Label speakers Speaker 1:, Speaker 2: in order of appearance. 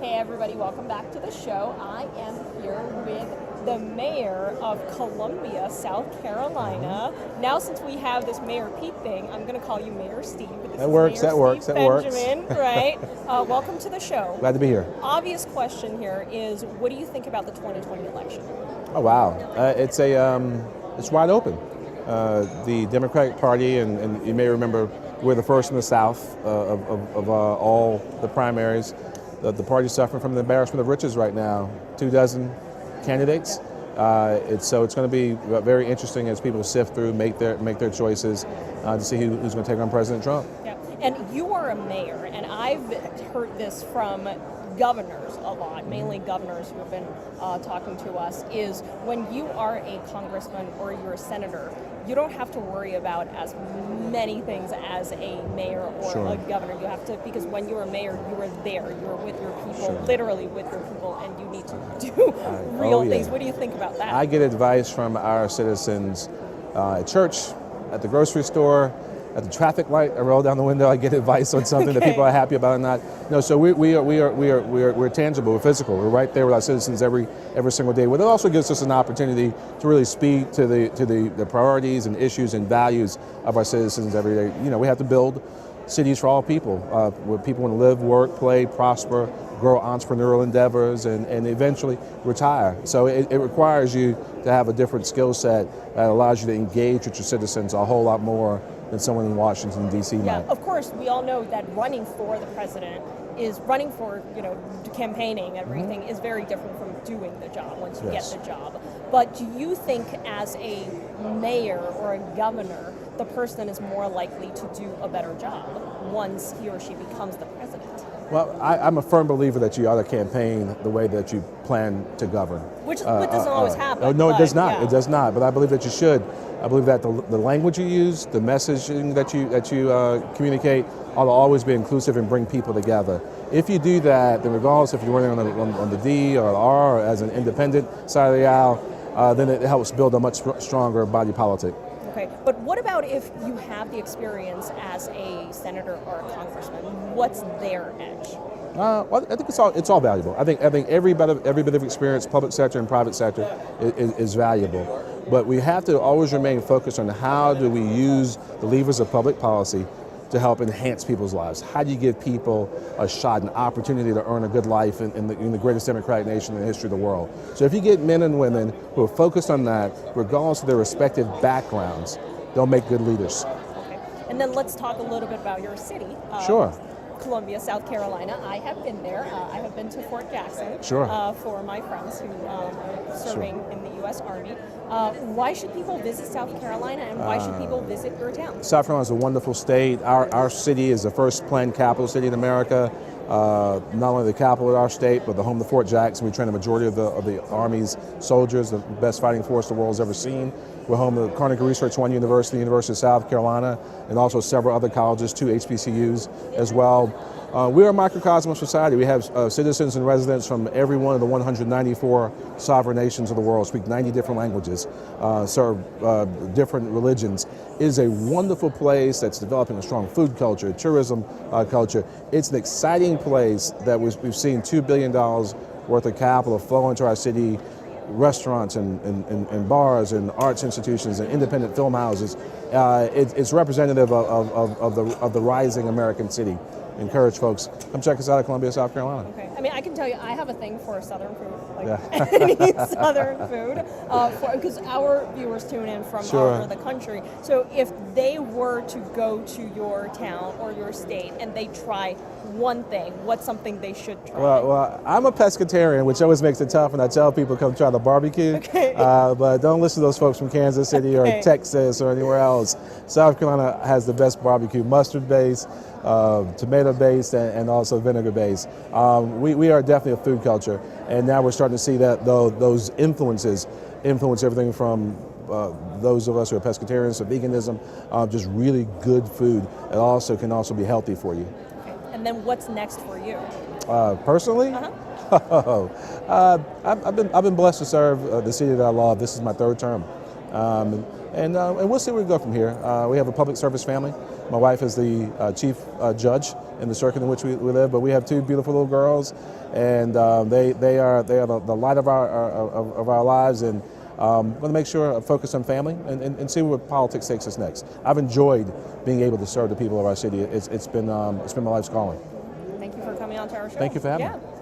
Speaker 1: Hey everybody, welcome back to the show. I am here with the mayor of Columbia, South Carolina. Now since we have this Mayor Pete thing, I'm going to call you Mayor Steve.
Speaker 2: That works, that works.
Speaker 1: Benjamin, right? Welcome to the show.
Speaker 2: Glad to be here.
Speaker 1: Obvious question here is, what do you think about the 2020 election?
Speaker 2: Oh wow, it's wide open. The Democratic Party, and you may remember, we're the first in the South of all the primaries. The party's suffering from the embarrassment of riches right now. 24 candidates. So it's going to be very interesting as people sift through, make their choices to see who's going to take on President Trump.
Speaker 1: Yeah, and you are a mayor, and I've heard this from governors a lot, mainly governors who have been talking to us, is when you are a congressman or you're a senator, you don't have to worry about as many things as a mayor or
Speaker 2: Sure.
Speaker 1: a governor. You have to, because when you're a mayor, you are there, you're with your people,
Speaker 2: Sure.
Speaker 1: literally with your people, and you need to do real things. What do you think about that?
Speaker 2: I get advice from our citizens at church, at the grocery store, at the traffic light. I roll down the window. I get advice on something that people are happy about or not. No, so we're tangible. We're physical. We're right there with our citizens every single day. But it also gives us an opportunity to really speak to the priorities and issues and values of our citizens every day. You know, we have to build cities for all people, where people want to live, work, play, prosper, grow entrepreneurial endeavors, and eventually retire. So it requires you to have a different skill set that allows you to engage with your citizens a whole lot more than someone in Washington, D.C.
Speaker 1: Yeah,
Speaker 2: might.
Speaker 1: of course, we all know that running for the president is running for, campaigning, everything is very different from doing the job once you get the job. But do you think as a mayor or a governor, the person is more likely to do a better job once he or she becomes the president?
Speaker 2: Well, I'm a firm believer that you ought to campaign the way that you plan to govern.
Speaker 1: Which doesn't always happen.
Speaker 2: No, it does not.
Speaker 1: Yeah.
Speaker 2: It does not. But I believe that you should. I believe that the language you use, the messaging that you communicate, ought to always be inclusive and bring people together. If you do that, then regardless if you're running on the D or the R or as an independent side of the aisle, then it helps build a much stronger body politic.
Speaker 1: Okay, but what about if you have the experience as a senator or a congressman? What's their edge?
Speaker 2: Well, I think it's all valuable. I think every bit of experience, public sector and private sector, is valuable. But we have to always remain focused on how do we use the levers of public policy to help enhance people's lives. How do you give people a shot, an opportunity to earn a good life in the greatest democratic nation in the history of the world? So if you get men and women who are focused on that, regardless of their respective backgrounds, they'll make good leaders.
Speaker 1: Okay, and then let's talk a little bit about your city.
Speaker 2: Sure.
Speaker 1: Columbia, South Carolina. I have been there. I have been to Fort Jackson for my friends who are serving in the U.S. Army. Why should people visit South Carolina, and why should people visit your town?
Speaker 2: South Carolina is a wonderful state. Our city is the first planned capital city in America. Not only the capital of our state, but the home to Fort Jackson. We train the majority of the Army's soldiers, the best fighting force the world's ever seen. We're home to Carnegie Research One University, University of South Carolina, and also several other colleges, 2 HBCUs as well. We're a microcosm of society. We have citizens and residents from every one of the 194 sovereign nations of the world, speak 90 different languages, serve different religions. It is a wonderful place that's developing a strong food culture, tourism culture. It's an exciting place that we've seen $2 billion worth of capital flow into our city, restaurants and bars and arts institutions and independent film houses. It's representative of the rising American city. Encourage folks, come check us out at Columbia, South Carolina.
Speaker 1: Okay, I mean, I can tell you, I have a thing for Southern food, any Southern food, because our viewers tune in from all over the country. So if they were to go to your town or your state and they try one thing, what's something they should try?
Speaker 2: Well, I'm a pescatarian, which always makes it tough, and I tell people come try the barbecue.
Speaker 1: Okay.
Speaker 2: But don't listen to those folks from Kansas City or Texas or anywhere else. South Carolina has the best barbecue, mustard base, tomato based, and also vinegar based. We are definitely a food culture, and now we're starting to see that those influence everything from those of us who are pescatarians to veganism, just really good food. It also can be healthy for you.
Speaker 1: Okay. And then what's next for you?
Speaker 2: Personally? I've been blessed to serve the city that I love. This is my 3rd term. And we'll see where we go from here. We have a public service family. My wife is the chief judge in the circuit in which we live, but we have two beautiful little girls, and they are the light of our lives, and want to make sure I focus on family and see where politics takes us next. I've enjoyed being able to serve the people of our city. It's been my life's calling.
Speaker 1: Thank you for coming on to our show.
Speaker 2: Thank you for having me.
Speaker 1: Yeah.